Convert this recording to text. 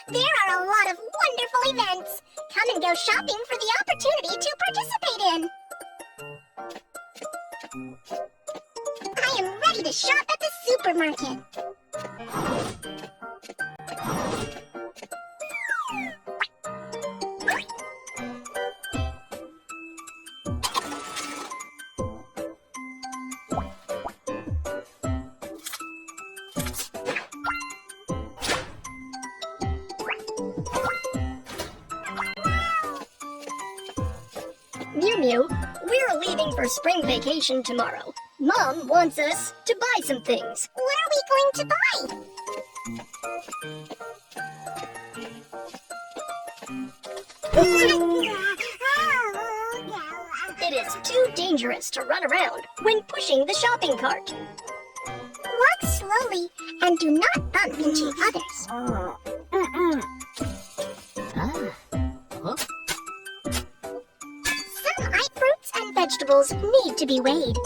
There are a lot of wonderful events. Come and go shopping for the opportunity to participate in. I am ready to shop at the supermarket. Mew Mew, we're leaving for spring vacation tomorrow. Mom wants us to buy some things. What are we going to buy? It is too dangerous to run around when pushing the shopping cart. Walk slowly and do not bump into others. Some fruits and vegetables need to be weighed.